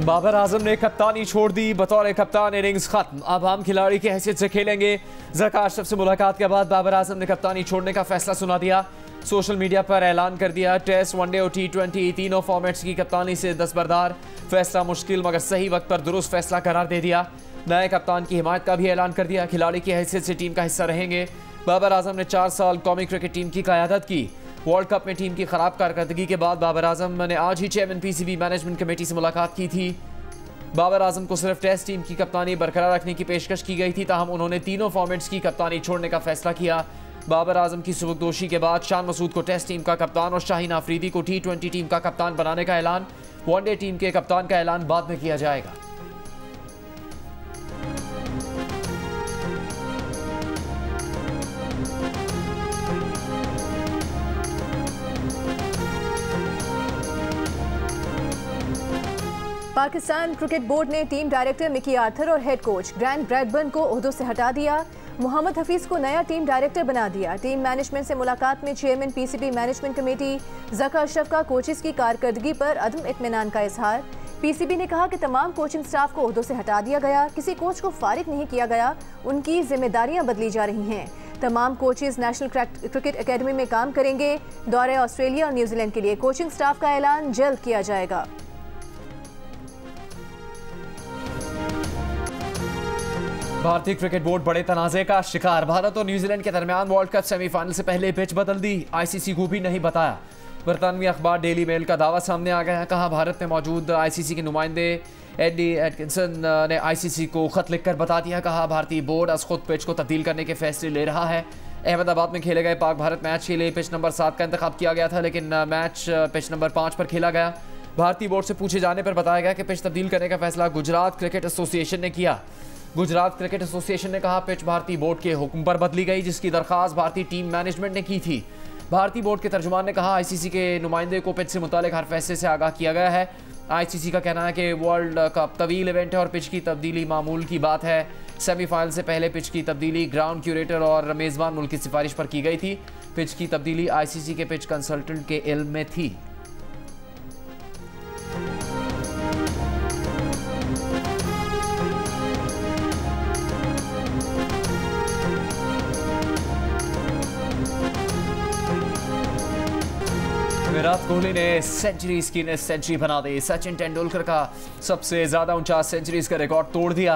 बाबर आजम ने कप्तानी छोड़ दी, बतौर कप्तान इनिंग्स खत्म। अब हम खिलाड़ी की हैसियत से खेलेंगे। ज़का अशरफ से मुलाकात के बाद बाबर आजम ने कप्तानी छोड़ने का फैसला सुना दिया। सोशल मीडिया पर ऐलान कर दिया, टेस्ट, वनडे और T20 तीनों फॉर्मेट्स की कप्तानी से दस्तबरदार। फैसला मुश्किल मगर सही वक्त पर दुरुस्त फैसला करार दे दिया। नए कप्तान की हिमायत का भी ऐलान कर दिया। खिलाड़ी की हैसियत से टीम का हिस्सा रहेंगे। बाबर आजम ने 4 साल कौमी क्रिकेट टीम की क़यादत की। वर्ल्ड कप में टीम की खराब कारकर्दगी के बाद बाबर आजम ने आज ही चेयरमैन PCB मैनेजमेंट कमेटी से मुलाकात की थी। बाबर आजम को सिर्फ टेस्ट टीम की कप्तानी बरकरार रखने की पेशकश की गई थी, ताहम उन्होंने तीनों फॉर्मेट्स की कप्तानी छोड़ने का फैसला किया। बाबर आजम की सुबुकदोशी के बाद शान मसूद को टेस्ट टीम का कप्तान और शाहीन आफरीदी को T20 टीम का कप्तान बनाने का ऐलान। वनडे टीम के कप्तान का ऐलान बाद में किया जाएगा। पाकिस्तान क्रिकेट बोर्ड ने टीम डायरेक्टर मिकी आर्थर और हेड कोच ग्रैंट ब्रैडबर्न को ओहदों से हटा दिया। मोहम्मद हफीज को नया टीम डायरेक्टर बना दिया। टीम मैनेजमेंट से मुलाकात में chairman PCB management committee Zaka Ashraf का कोचेस की कारकर्दगी पर अदम इत्मीनान का इजहार। PCB ने कहा कि तमाम कोचिंग स्टाफ को ओहदों से हटा दिया गया, किसी कोच को फारिग नहीं किया गया, उनकी जिम्मेदारियां बदली जा रही हैं। तमाम कोचेस नेशनल क्रिकेट एकेडमी में काम करेंगे। दौरे ऑस्ट्रेलिया और न्यूजीलैंड के लिए कोचिंग स्टाफ का ऐलान जल्द किया जाएगा। भारतीय क्रिकेट बोर्ड बड़े तनाज़े का शिकार। भारत और न्यूजीलैंड के दरमियान वर्ल्ड कप सेमीफाइनल से पहले पिच बदल दी, ICC को भी नहीं बताया। बरतानवी अखबार डेली मेल का दावा सामने आ गया है। कहा, भारत में मौजूद ICC के नुमाइंदे एडी एटकिंसन ने ICC को खत लिखकर बता दिया। कहा, भारतीय बोर्ड अज खुद पिच को तब्दील करने के फैसले ले रहा है। अहमदाबाद में खेले गए पाक भारत मैच के लिए पिच नंबर 7 का इंतखाब किया गया था, लेकिन मैच पिच नंबर 5 पर खेला गया। भारतीय बोर्ड से पूछे जाने पर बताया गया कि पिच तब्दील करने का फैसला गुजरात क्रिकेट एसोसिएशन ने किया। गुजरात क्रिकेट एसोसिएशन ने कहा, पिच भारतीय बोर्ड के हुक्म पर बदली गई, जिसकी दरखास्त भारतीय टीम मैनेजमेंट ने की थी। भारतीय बोर्ड के तर्जुमान ने कहा, ICC के नुमाइंदे को पिच से मुतालिक हर फैसले से आगाह किया गया है। ICC का कहना है कि वर्ल्ड कप तवील इवेंट है और पिच की तब्दीली मामूल की बात है। सेमीफाइनल से पहले पिच की तब्दीली ग्राउंड क्यूरेटर और मेज़बान मुल्क की सिफारिश पर की गई थी। पिच की तब्दीली ICC के पिच कंसल्टेंट के इल्म में थी। विराट कोहली ने सेंचुरीज की सेंचुरी बना दी। सचिन तेंदुलकर का सबसे ज्यादा 49 सेंचुरीज का रिकॉर्ड तोड़ दिया।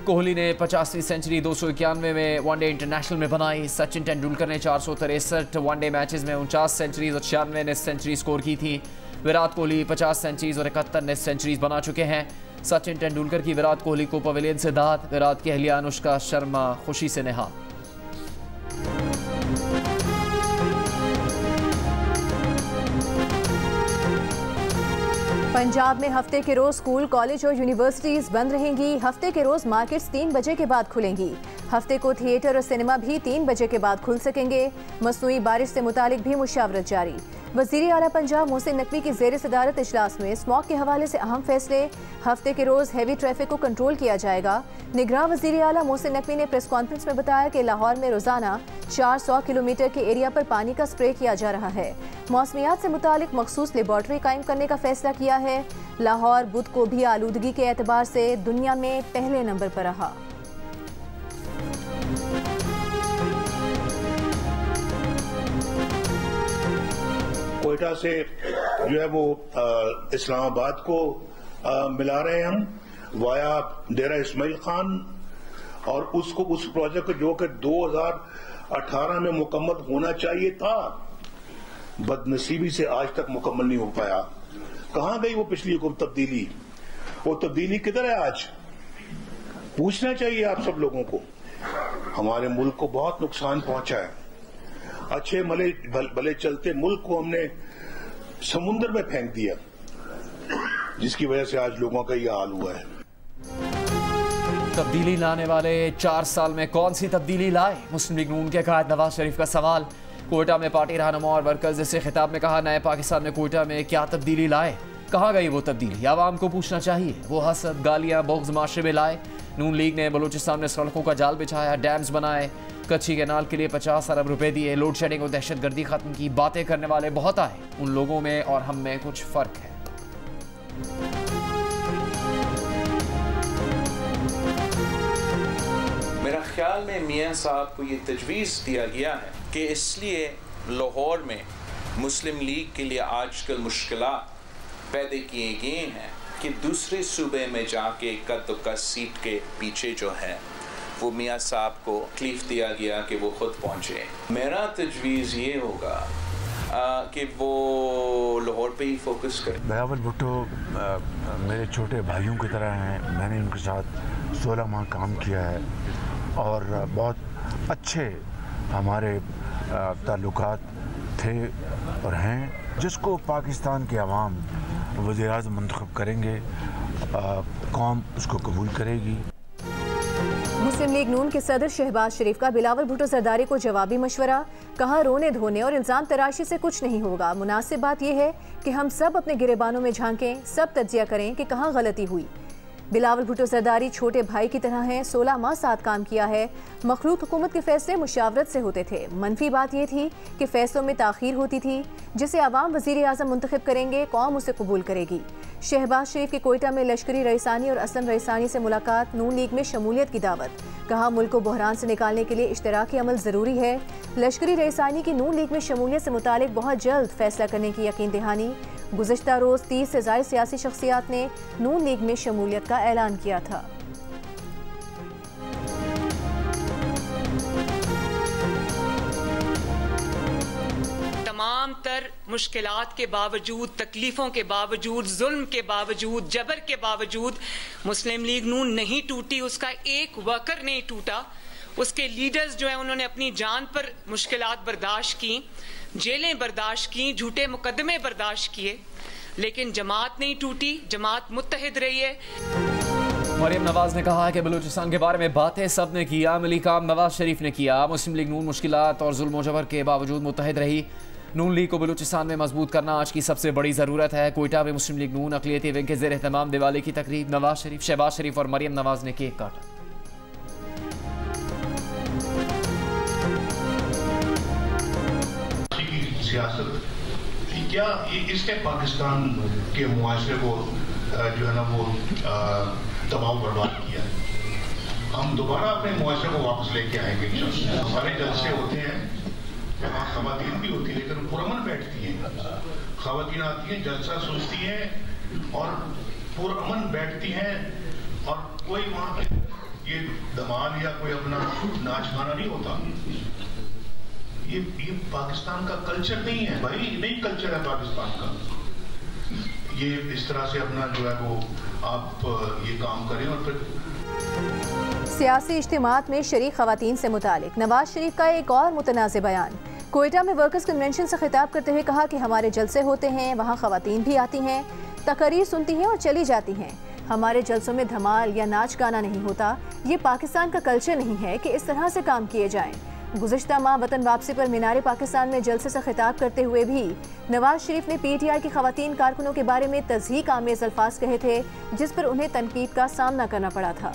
कोहली ने 50वीं सेंचुरी 291 में वनडे इंटरनेशनल में बनाई। सचिन तेंदुलकर ने 463 वनडे मैचेस में 49 सेंचुरीज और 96 ने सेंचुरी स्कोर की थी। विराट कोहली 50 सेंचुरीज और 71 ने सेंचुरीज बना चुके हैं। सचिन तेंदुलकर की विराट कोहली को पवेलियन से दाद। विराट की अहलिया अनुष्का शर्मा खुशी से निहाल। पंजाब में हफ्ते के रोज स्कूल, कॉलेज और यूनिवर्सिटीज बंद रहेंगी। हफ्ते के रोज मार्केट्स 3 बजे के बाद खुलेंगी। हफ्ते को थिएटर और सिनेमा भी 3 बजे के बाद खुल सकेंगे। मसनूई बारिश से मुतालिक भी मुशावरत जारी। वज़ीर आला पंजाब मोहसिन नकवी की ज़ेर सदारत इजलास में स्मॉग के हवाले से अहम फैसले। हफ्ते के रोज हैवी ट्रैफिक को कंट्रोल किया जाएगा। निगरान वज़ीर आला मोहसिन नकवी ने प्रेस कॉन्फ्रेंस में बताया कि लाहौर में रोजाना 400 किलोमीटर के एरिया पर पानी का स्प्रे किया जा रहा है। मौसमियात से मुतालिक मखसूस लेबॉर्ट्री कायम करने का फैसला किया है। लाहौर बुध को भी आलूदगी के एतबार से दुनिया में पहले नंबर पर रहा। कोयटा से जो है वो इस्लामाबाद को मिला रहे हैं हम वाया डेरा इस्माइल खान, और उसको उस प्रोजेक्ट को जो कि 2018 में मुकम्मल होना चाहिए था, बदनसीबी से आज तक मुकम्मल नहीं हो पाया। कहां गई वो पिछली तब्दीली? वो तब्दीली किधर है? आज पूछना चाहिए आप सब लोगों को। हमारे मुल्क को बहुत नुकसान पहुंचा है। अच्छे भले चलते मुल्क को हमने समुद्र में फेंक दिया, जिसकी वजह से आज लोगों का यह हाल हुआ है। तब्दीली लाने वाले 4 साल में कौन सी तब्दीली लाए? मुस्लिम लीग नून के कायद नवाज शरीफ का सवाल। कोयटा में पार्टी रहनुमा और वर्कर्स से खिताब में कहा, नए पाकिस्तान में कोयटा में क्या तब्दीली लाए? कहाँ गई वो तब्दीली? आवाम को पूछना चाहिए। वो हसद, गालियां, बोग्ज माशरे में लाए। नून लीग ने बलूचिस्तान में सड़कों का जाल बिछाया, डैम्स बनाए, कच्ची कैनाल के लिए 50 अरब रुपए दिए, लोड शेडिंग और दहशतगर्दी खत्म की। बातें करने वाले बहुत आए, उन लोगों में और हम में कुछ फर्क है। ख्याल में मियाँ साहब को ये तजवीज़ दिया गया है कि इसलिए लाहौर में मुस्लिम लीग के लिए आजकल मुश्किलात पैदा किए गए हैं कि दूसरे सूबे में जाके कद सीट के पीछे जो है वो मियाँ साहब को तकलीफ दिया गया कि वो खुद पहुँचे। मेरा तजवीज़ ये होगा कि वो लाहौर पे ही फोकस करें। बिलावल भुट्टो मेरे छोटे भाइयों की तरह हैं। मैंने उनके साथ 16 माह काम किया है और बहुत अच्छे हमारे ताल्लुकात थे और हैं। जिसको पाकिस्तान के अवाम वज़ीर-ए-आज़म मुंतखब करेंगे, कौम उसको कबूल करेगी। मुस्लिम लीग नून के सदर शहबाज शरीफ का बिलावल भुट्टो जरदारी को जवाबी मशवरा। कहा, रोने धोने और इल्ज़ाम तराशी से कुछ नहीं होगा। मुनासिब बात यह है कि हम सब अपने गिरेबानों में झांकें, सब तज्जिया करें कि कहाँ गलती हुई। बिलावल भुट्टो जरदारी छोटे भाई की तरह हैं। 16 माह साथ काम किया है। मखलूत हुकूमत के फैसले मुशावरत से होते थे। मनफी बात यह थी कि फैसलों में ताख़ीर होती थी। जिसे अवाम वज़ीर-ए-आज़म मुंतखब करेंगे, कौम उसे कबूल करेगी। शहबाज शरीफ के कोयटा में लश्करी रईसानी और असलम रईसानी से मुलाकात। नून लीग में शमूलियत की दावत। कहा, मुल्क को बहरान से निकालने के लिए इश्तराकी अमल ज़रूरी है। लश्करी रईसानी की नून लीग में शमूलियत से मुतालिक बहुत जल्द फैसला करने की यकीन दहानी। गुज़श्ता रोज़ 30 से ज़ायद सियासी शख्सियात ने नून लीग में शमूलियत का ऐलान किया था। तमाम तर मुश्किलात के बावजूद, तकलीफ़ों के बावजूद, जुल्म के बावजूद, जबर के बावजूद मुस्लिम लीग नून नहीं टूटी। उसका एक वर्कर नहीं टूटा। उसके लीडर्स जो है उन्होंने अपनी जान पर मुश्किलात बर्दाश्त की, जेलें बर्दाश्त की, झूठे मुकदमे बर्दाश्त किए, लेकिन जमात नहीं टूटी। जमात मुत्तहिद रही है। मरियम नवाज ने कहा कि बलूचिस्तान के बारे में बातें सब ने किया, अमली काम नवाज शरीफ ने किया। मुस्लिम लीग नून मुश्किलात और जुल्म जबर के बावजूद मुत्तहिद रही। नून लीग को बलूचिस्तान में मजबूत करना आज की सबसे बड़ी ज़रूरत है। कोयटा में मुस्लिम लीग नून अक़लियती विंग के ज़ेर एहतमाम दिवाली की तकरीब। नवाज शरीफ, शहबाज शरीफ और मरियम नवाज ने केक काटा। सियासत क्या इसने पाकिस्तान के मुआशरे को जो है ना वो दबाव बर्बाद किया है। हम दोबारा अपने मुआशरे को वापस लेके आएंगे। हमारे जलसे होते हैं जहाँ खवातीन भी होती है लेकिन पुरअमन बैठती हैं। खवातीन आती हैं, जलसा सुनती हैं और पुरअमन बैठती हैं और कोई वहाँ पे ये धमाल या कोई अपना नाच गाना नहीं होता। ये पाकिस्तान का कल्चर नहीं है भाई, नहीं कल्चर है पाकिस्तान का। ये इस तरह से अपना जो है वो आप ये काम करें। और फिर सियासी इज्तिमात में शरीक खवातीन से मुतालिक नवाज शरीफ का एक और मुतनाज़ बयान। कोयटा में वर्कर्स कन्वेंशन से खिताब करते हुए कहा कि हमारे जलसे होते हैं, वहाँ खवातीन भी आती हैं, तकरीर सुनती हैं और चली जाती हैं। हमारे जलसों में धमाल या नाच गाना नहीं होता। ये पाकिस्तान का कल्चर नहीं है कि इस तरह से काम किए जाएं। गुज़श्ता माह वतन वापसी पर मीनार पाकिस्तान में जलसे से खिताब करते हुए भी नवाज शरीफ ने PTI की खवातीन कारकुनों के बारे में तज़हीक आमेज़ अल्फाज कहे थे, जिस पर उन्हें तनकीद का सामना करना पड़ा था।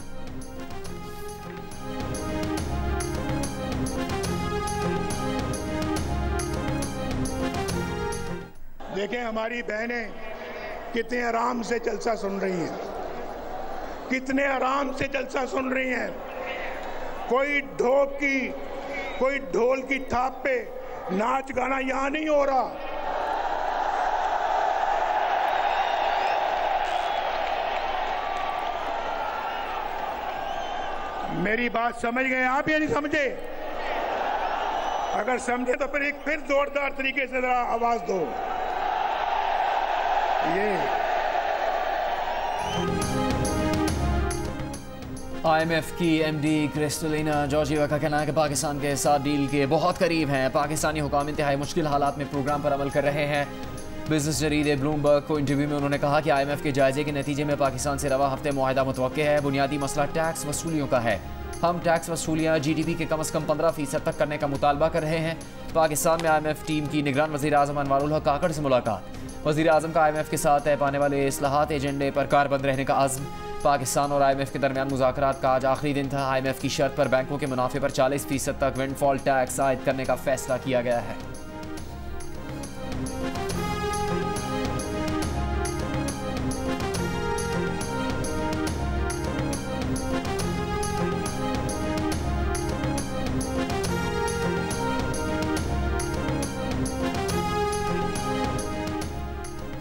देखें हमारी बहनें कितने आराम से जलसा सुन रही हैं, कितने आराम से जलसा सुन रही हैं। कोई ढोल की थाप पे नाच गाना यहां नहीं हो रहा। मेरी बात समझ गए आप या नहीं समझे? अगर समझे तो फिर जोरदार तरीके से जरा आवाज दो। IMF की MD क्रिस्टलिना जॉर्जिएवा का कहना है कि पाकिस्तान के साथ डील के बहुत करीब हैं। पाकिस्तानी हुकाम इंतहाई मुश्किल हालात में प्रोग्राम पर अमल कर रहे हैं। बिजनेस जरीदे ब्लूमबर्ग को इंटरव्यू में उन्होंने कहा कि IMF के जायजे के नतीजे में पाकिस्तान से रवा हफ्ते मुआहदा मुतवक्के है। बुनियादी मसला टैक्स वसूलियों का है। हम टैक्स वसूलियाँ GDP के कम से कम 15% तक करने का मुतालबा कर रहे हैं। पाकिस्तान में IMF टीम की निगरान वज़ीर-ए-आज़म अनवारुल हक काकड़ से मुलाकात। वज़ीर-ए-आज़म का IMF के साथ तय पाने वाले इस्लाहात एजेंडे पर कारबंद रहने का अज़्म। पाकिस्तान और IMF के दरमियान मुज़ाकरात का आज आखिरी दिन था। IMF की शर्त पर बैंकों के मुनाफे पर 40% तक विंडफॉल टैक्स आयद करने का फैसला किया गया है।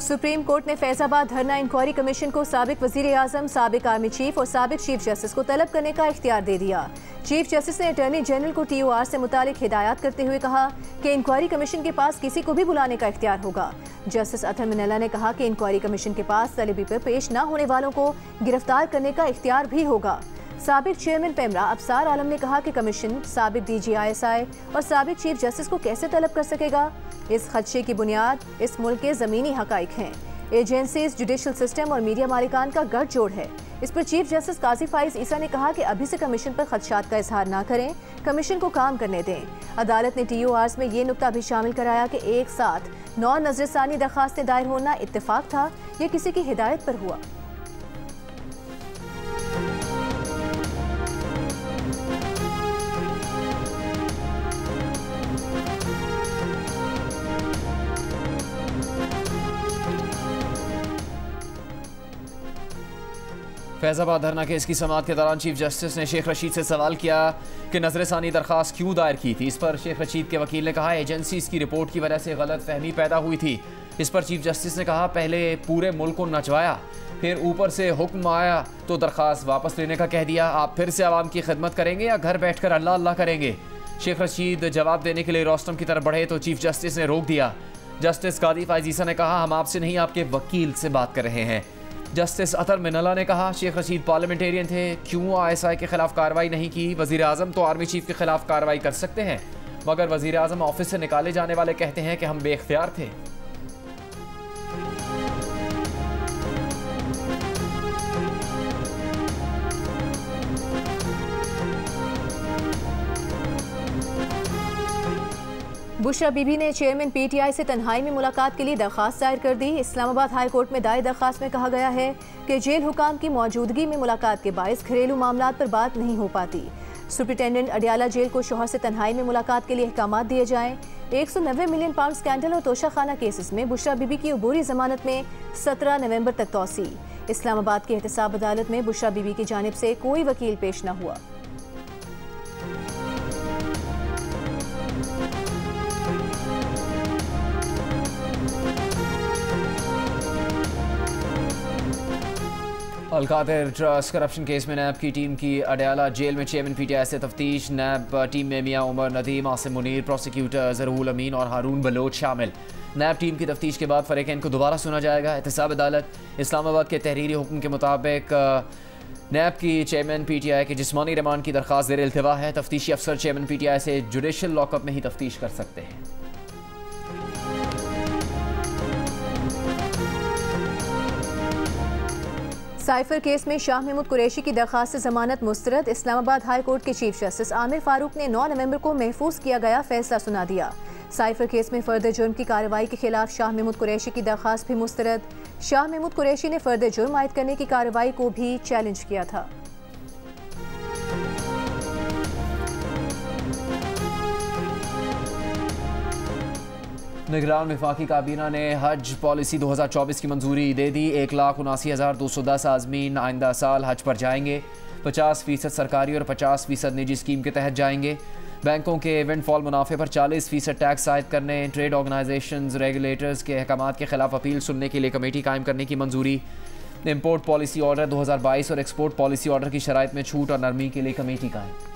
सुप्रीम कोर्ट ने फैजाबाद धरना इंक्वायरी कमीशन को साबिक वजीर आजम, साबिक आर्मी चीफ और साबिक चीफ जस्टिस को तलब करने का इख्तियार दे दिया। चीफ जस्टिस ने अटॉर्नी जनरल को TOR से मुतालिक हिदायत करते हुए कहा कि इंक्वायरी कमीशन के पास किसी को भी बुलाने का इख्तियार होगा। जस्टिस अथर मिनल्ला ने कहा कि इंक्वायरी कमीशन के पास तलबी पर पेश न होने वालों को गिरफ्तार करने का इख्तियार भी होगा। साबिक चेयरमैन पेमरा अफसार आलम ने कहा कि कमीशन साबिक DG ISI और साबिक चीफ जस्टिस को कैसे तलब कर सकेगा। इस खदशे की बुनियाद इस मुल्क के ज़मीनी हकाइक हैं। एजेंसीज, जुडिशल सिस्टम और मीडिया मालिकान का गठजोड़ है। इस पर चीफ जस्टिस काजी फाइज ईसा ने कहा कि अभी से कमीशन पर खदशात का इजहार ना करें, कमीशन को काम करने दें। अदालत ने TORs में ये नुक्ता भी शामिल कराया कि एक साथ 9 नजरसानी दरखास्तें दायर होना इत्तेफाक था या किसी की हिदायत पर हुआ। फैजाबाद धरना केस की समाअत के दौरान चीफ जस्टिस ने शेख रशीद से सवाल किया कि नजरसानी दरखास्त क्यों दायर की थी। इस पर शेख रशीद के वकील ने कहा एजेंसीज की रिपोर्ट की वजह से गलत फहमी पैदा हुई थी। इस पर चीफ जस्टिस ने कहा पहले पूरे मुल्क को नचवाया, फिर ऊपर से हुक्म आया तो दरखास्त वापस लेने का कह दिया। आप फिर से आवाम की खिदमत करेंगे या घर बैठ कर अल्लाह अल्लाह करेंगे। शेख रशीद जवाब देने के लिए रोस्टम की तरफ बढ़े तो चीफ जस्टिस ने रोक दिया। जस्टिस कादी फाइज ईसा ने कहा हम आपसे नहीं आपके वकील से बात कर रहे हैं। जस्टिस अतर मिनल्ला ने कहा शेख रशीद पार्लियामेंटेरियन थे, क्यों ISI के खिलाफ कार्रवाई नहीं की। वजीर आजम तो आर्मी चीफ के खिलाफ कार्रवाई कर सकते हैं, मगर वजीर आजम ऑफिस से निकाले जाने वाले कहते हैं कि हम बेख्तियार थे। बुशरा बीबी ने चेयरमैन PTI से तन्हाई में मुलाकात के लिए दरखास्त दायर कर दी। इस्लामाबाद हाई कोर्ट में दायर दरखास्त में कहा गया है कि जेल हुकाम की मौजूदगी में मुलाकात के बायस घरेलू मामलात पर बात नहीं हो पाती। सुप्रिटेंडेंट अडियाला जेल को शोहर से तन्हाई में मुलाकात के लिए अहकामात दिए जाएं। 190 मिलियन पाउंड स्कैंडल और तोशाखाना केसेस में बुशरा बीबी की अबूरी जमानत में 17 नवंबर तक तौसी। इस्लामाबाद की एहतसाब अदालत में बुशरा बीबी की जानिब से कोई वकील पेश न हुआ। अलकातिर ट्रस्ट करप्शन केस में नैब की टीम की अडियाला जेल में चेयरमैन PTI से तफ्तीश। नैब टीम में मियां उमर नदीम, आसिम मुनीर, प्रोसिक्यूटर ज़रूल अमीन और हारून बलोच शामिल। नैब टीम की तफ्तीश के बाद फरीकैन को दोबारा सुना जाएगा। एहतसाब अदालत इस्लामाबाद के तहरीरी हुक्म के मुताबिक नैब की चेयरमैन PTI के जिस्मानी रिमांड की दरख्वास्त ज़ेर इल्तिवा है। तफ्तीशी अफसर चेयरमैन PTI से जुडिशल लॉकअप में ही तफ्तीश कर सकते हैं। साइफर केस में शाह महमूद कुरैशी की दरखास्त से जमानत मुस्तरद। इस्लामाबाद हाई कोर्ट के चीफ जस्टिस आमिर फारूक ने 9 नवंबर को महफूज किया गया फैसला सुना दिया। साइफर केस में फर्द जुर्म की कार्रवाई के खिलाफ शाह महमूद कुरैशी की दरखास्त भी मुस्तरद। शाह महमूद कुरैशी ने फर्द जुर्म आयद करने की कार्रवाई को भी चैलेंज किया था। निगरान वफाकी काबीना ने हज पॉलिसी 2024 की मंजूरी दे दी। 1,79,210 आज़मीन आइंदा साल हज पर जाएंगे। 50% सरकारी और 50% निजी स्कीम के तहत जाएंगे। बैंकों के विंडफॉल मुनाफे पर 40% टैक्स आयद करने, ट्रेड ऑर्गेनाइजेशंस रेगुलेटर्स के अहकामात के खिलाफ अपील सुनने के लिए कमेटी कायम करने की मंजूरी। इम्पोर्ट पॉलिसी ऑर्डर 2022 और एक्सपोर्ट पॉलिसी ऑर्डर की शराइत में छूट और नरमी के लिए कमेटी कायम।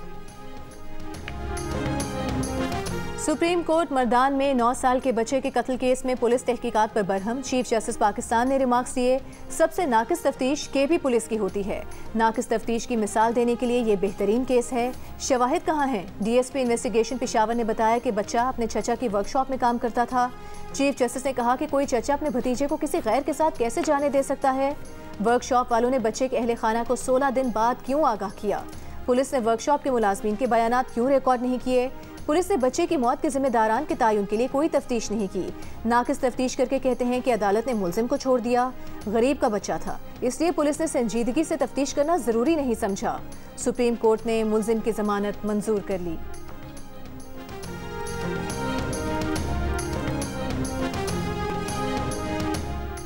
सुप्रीम कोर्ट मर्दान में 9 साल के बच्चे के कत्ल केस में पुलिस तहकीकात पर बरहम। चीफ जस्टिस पाकिस्तान ने रिमार्क्स दिए सबसे नाकिस तफ्तीश KP पुलिस की होती है। नाकिस तफ्तीश की मिसाल देने के लिए ये बेहतरीन केस है। शवाहिद कहाँ हैं? DSP इन्वेस्टिगेशन पेशावर ने बताया कि बच्चा अपने चचा की वर्कशॉप में काम करता था। चीफ जस्टिस ने कहा कि कोई चचा अपने भतीजे को किसी गैर के साथ कैसे जाने दे सकता है। वर्कशॉप वालों ने बच्चे के अहले खाना को 16 दिन बाद क्यों आगाह किया? पुलिस ने वर्कशॉप के मुलाजमीन के बयानात क्यों रिकॉर्ड नहीं किए? पुलिस ने बच्चे की मौत के जिम्मेदारान के तयन के लिए कोई तफ्तीश नहीं की। नाकिस तफ्तीश करके कहते हैं कि अदालत ने मुलजिम को छोड़ दिया। गरीब का बच्चा था, इसलिए पुलिस ने संजीदगी से तफ्तीश करना जरूरी नहीं समझा। सुप्रीम कोर्ट ने मुलजिम की जमानत मंजूर कर ली।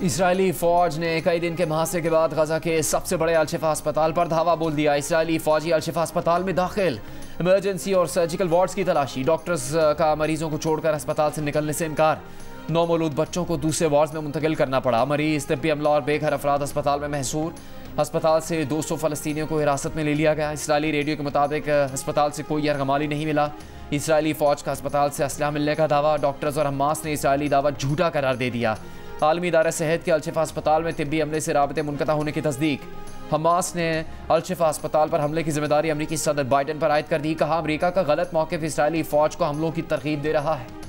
इसराइली फौज ने कई दिन के मुहासरे के बाद गजा के सबसे बड़े अल-शिफा अस्पताल पर धावा बोल दिया। इसराइली फौजी अल-शिफा अस्पताल में दाखिल, इमरजेंसी और सर्जिकल वार्ड्स की तलाशी। डॉक्टर्स का मरीजों को छोड़कर अस्पताल से निकलने से इनकार। 9 मौलूद बच्चों को दूसरे वार्ड में मुंतकिल करना पड़ा। मरीज, तिब्बी अमला और बेघर अफराद अस्पताल में महसूर। अस्पताल से 200 फ़लस्तीनियों को हिरासत में ले लिया गया। इसराइली रेडियो के मुताबिक अस्पताल से कोई यरगमाली नहीं मिला। इसराइली फ़ौज का अस्पताल से असलहा मिलने का दावा। डॉक्टर्स और हमास ने इसराइली दावा झूठा करार दे दिया। आलमी इदारा सेहत के अल-शिफा अस्पताल में तिब्बी अमले से राबते मुनक़ता होने की तस्दीक। हमास ने अल-शिफा अस्पताल पर हमले की जिम्मेदारी अमरीकी सदर बाइडन पर आयद कर दी। कहा, अमरीका का गलत मौक़िफ़ इसराइली फ़ौज को हमलों की तरगीब दे रहा है।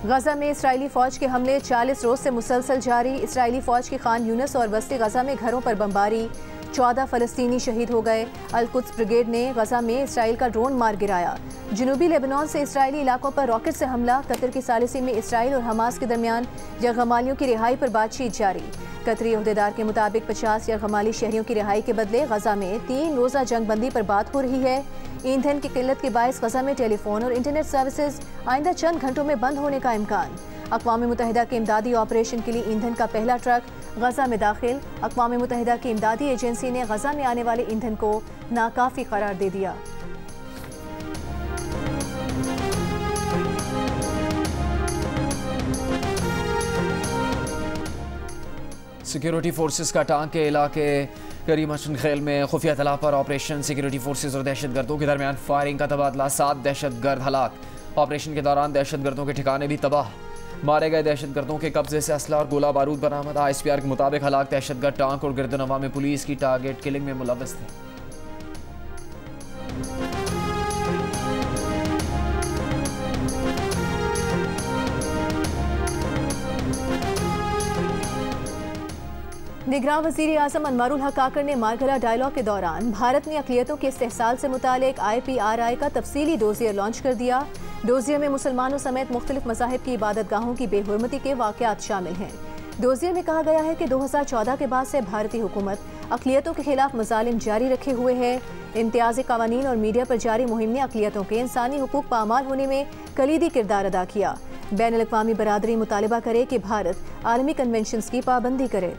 गजा में इसराइली फ़ौज के हमले 40 रोज़ से मुसलसल जारी। इसराइली फ़ौज की खान यूनिस और वस्ती गजा में घरों पर बमबारी। 14 फ़लस्तीनी शहीद हो गए। अल-कुद्स ब्रिगेड ने गजा में इसराइल का ड्रोन मार गिराया। जनूबी लेबनान से इसराइली इलाकों पर रॉकेट से हमला। कतर की सालिसी में इसराइल और हमास के दरमियान यरगमालियों की रिहाई पर बातचीत जारी। कतरी अहदेदार के मुताबिक 50 यरगमाली शहरियों की रिहाई के बदले गजा में 3 रोज़ा जंगबंदी पर बात हो रही है। ईंधन की किल्लत के बायस गजा में टेलीफोन और इंटरनेट सर्विसेज आइंदा चंद घंटों में बंद होने का इम्कान। अक़वाम मुत्तहिदा के इमदादी ऑपरेशन के लिए ईंधन का पहला ट्रक गजा में दाखिल। अक़वाम मुत्तहिदा की इमदादी एजेंसी ने गजा में आने वाले ईंधन को नाकाफ़ी करार दे दिया। सिक्योरिटी फोर्सेस का टांग के इलाके करीमशन खेल में खुफिया तला पर ऑपरेशन। सिक्योरिटी फोर्सेस और दहशतगर्दों के दरमियान फायरिंग का तबादला। 7 दहशतगर्द हलाक। ऑपरेशन के दौरान दहशतगर्दों के ठिकाने भी तबाह। मारे गए दहशतगर्दों के कब्जे से असला और गोला बारूद बरामद। ISPR के मुताबिक हलाक दहशतगर्द टांक और गिरदनवा में पुलिस की टारगेट किलिंग में मुलव्वस थे। निगरान वज़ीर आज़म अनवारुल हक काकर ने मारगला डायलॉग के दौरान भारत में अक़लियतों के इस्तेहसाल से मुतालिक IPRI का तफसीली डोजियर लॉन्च कर दिया। डोजियर में मुसलमानों समेत मुख्तलिफ मज़ाहिब की इबादतगाहों की बेहुरमती के वाक़यात शामिल हैं। डोजियर में कहा गया है कि 2014 के बाद से भारतीय हुकूमत अक़लियतों के खिलाफ मज़ालिम जारी रखे हुए है। इम्तियाज़ी क़वानीन और मीडिया पर जारी मुहिम ने अक़लियतों के इंसानी हुकूक पामाल होने में कलीदी किरदार अदा किया। बैनुल-अक़वामी बरादरी मुतालिबा करे कि भारत आलमी कन्वेंशंस की पाबंदी करे।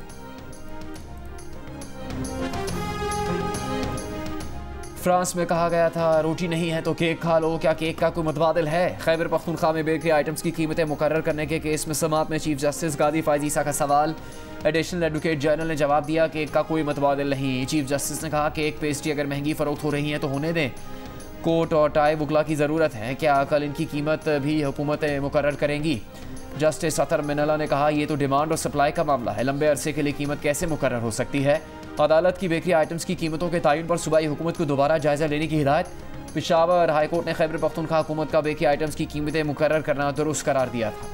फ्रांस में कहा गया था, रोटी नहीं है तो केक खा लो। क्या केक का कोई मुतबादिल है? खैबर पख्तूनख्वा में बेकरी आइटम्स की कीमतें मुकर्रर करने के केस में समाअत में चीफ जस्टिस गादी फ़ाइज़ ईसा का सवाल। एडिशनल एडवोकेट जनरल ने जवाब दिया, केक का कोई मुतबादिल नहीं। चीफ जस्टिस ने कहा, केक पेस्ट्री अगर महंगी फ़रोख्त हो रही हैं तो होने दें। कोट और टाई वकला की ज़रूरत है। क्या कल इनकी कीमत भी हुकूमतें मुकर्रर करेंगी? जस्टिस अतर मिनला ने कहा, यह तो डिमांड और सप्लाई का मामला है। लंबे अरसे के लिए कीमत कैसे मुकर्रर हो सकती है? अदालत की बेकरी आइटम्स की कीमतों के तयन पर सूबाई हुकूमत को दोबारा जायजा लेने की हिदायत। पेशावर हाई कोर्ट ने खैबर पख्तूनख्वा हुकूमत का बेकरी आइटम्स की कीमतें मुकर्रर करना दुरुस्त करार दिया था।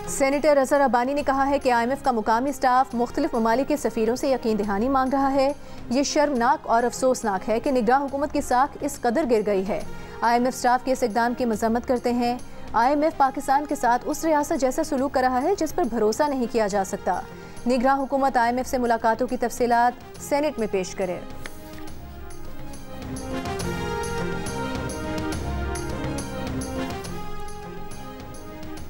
सेनेटर अजहर अबानी ने कहा है कि IMF का मुकामी स्टाफ मुख्तलिफ ममालिक के सफ़ीरों से यकीन दहानी मांग रहा है। ये शर्मनाक और अफसोसनाक है कि निगरान हुकूमत की साख इस कदर गिर गई है। IMF स्टाफ के इस इक़दाम की मज़म्मत करते हैं। IMF पाकिस्तान के साथ उस रियासत जैसा सलूक कर रहा है जिस पर भरोसा नहीं किया जा सकता। निगरान हुकूमत IMF से मुलाकातों की तफसीलात सेनेट में पेश करे।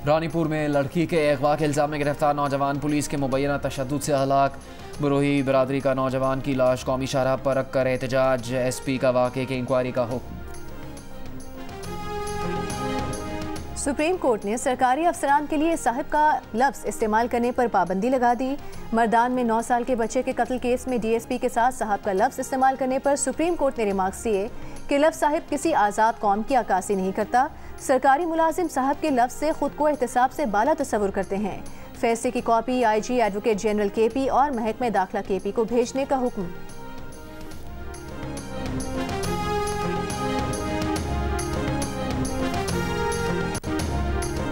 रानीपुर में लड़की के अगवा के इल्ज़ाम में गिरफ्तार नौजवान पुलिस के मुबैना तशद्दुद से हलाक। बरोही बरादरी का नौजवान की लाश कौमी शाहराह पर रख कर एहतजाज। SP का वाक़े की इंक्वायरी का हुक्म। सुप्रीम कोर्ट ने सरकारी अफसरान के लिए साहिब का लफ्ज़ इस्तेमाल करने पर पाबंदी लगा दी। मर्दान में 9 साल के बच्चे के कत्ल केस में DSP के साथ साहब का लफ्ज़ इस्तेमाल करने पर सुप्रीम कोर्ट ने रिमार्क्स दिए कि लफ्ज़ साहिब किसी आज़ाद कौम की अक्कासी नहीं करता। सरकारी मुलाजिम साहब के लफ्ज़ से खुद को एहतसाब से बाला तस्वुर करते हैं। फैसले की copy IG advocate general KP और महकमे दाखिला KP को भेजने का हुक्म।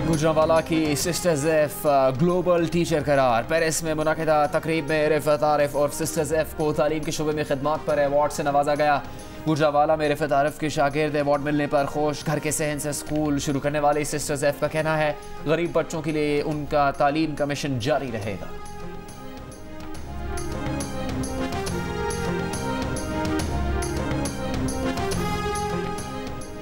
गुजरांवाला की सिस्टर्स एफ ग्लोबल टीचर करार। पेरिस में मुनाकिदा तकरीब में रिफत आरिफ और सिस्टर्स एफ को तालीम के शुबे में खिदमात पर अवार्ड से नवाजा गया। गुजरांवाला में रिफत आरिफ के शागिर्द अवार्ड मिलने पर खुश। घर के सहन से स्कूल शुरू करने वाले सिस्टर्स एफ का कहना है, गरीब बच्चों के लिए उनका तालीम का मिशन जारी रहेगा।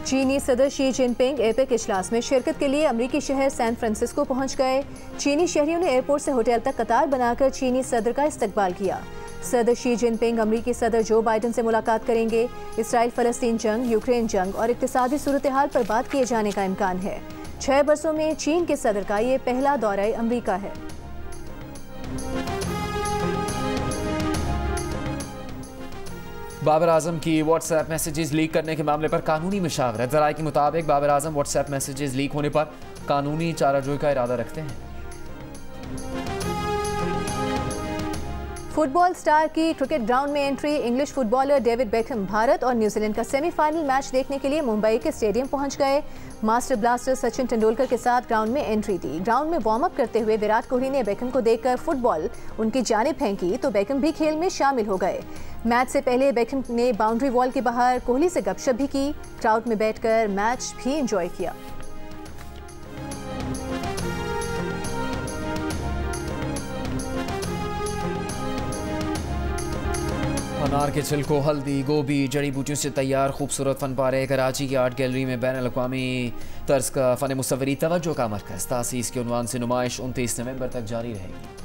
चीनी सदर शी जिनपिंग एपेक इजलास में शिरकत के लिए अमरीकी शहर सैन फ्रांसिस्को पहुंच गए। चीनी शहरियों ने एयरपोर्ट से होटल तक कतार बनाकर चीनी सदर का इस्तकबाल किया। सदर शी जिनपिंग अमरीकी सदर जो बाइडन से मुलाकात करेंगे। इसराइल फलस्तीन जंग, यूक्रेन जंग और इक्तिसादी सूरत हाल पर बात किए जाने का इम्कान है। 6 बरसों में चीन के सदर का ये पहला दौरा अमरीका है। बाबर आजम की व्हाट्सएप मैसेजेस लीक करने के मामले पर कानूनी मुशावरत। ज़राए के मुताबिक Babar Azam WhatsApp messages leak होने पर कानूनी चाराजोई का इरादा रखते हैं। फुटबॉल स्टार की क्रिकेट ग्राउंड में entry. English footballer David Beckham Bharat और न्यूजीलैंड का सेमीफाइनल मैच देखने के लिए मुंबई के स्टेडियम पहुंच गए। मास्टर ब्लास्टर सचिन तेंदुलकर के साथ ग्राउंड में एंट्री दी। ग्राउंड में वार्म अप करते हुए विराट कोहली ने बेकहम को देखकर फुटबॉल उनकी जानिब फेंकी तो बेकहम भी खेल में शामिल हो गए। मैच से पहले बेकहम ने बाउंड्री वॉल के बाहर कोहली से गपशप भी की। क्राउड में बैठकर मैच भी एंजॉय किया। अनार के छिलकों, हल्दी, गोभी, जड़ी बूटियों से तैयार खूबसूरत फन पारे। कराची की आर्ट गैलरी में बैन अल-अक़वामी तर्ज का फ़न मुसव्वरी तवज्जो का मरकज़। तासीस के उन्वान से नुमाइश 29 नवंबर तक जारी रहेगी।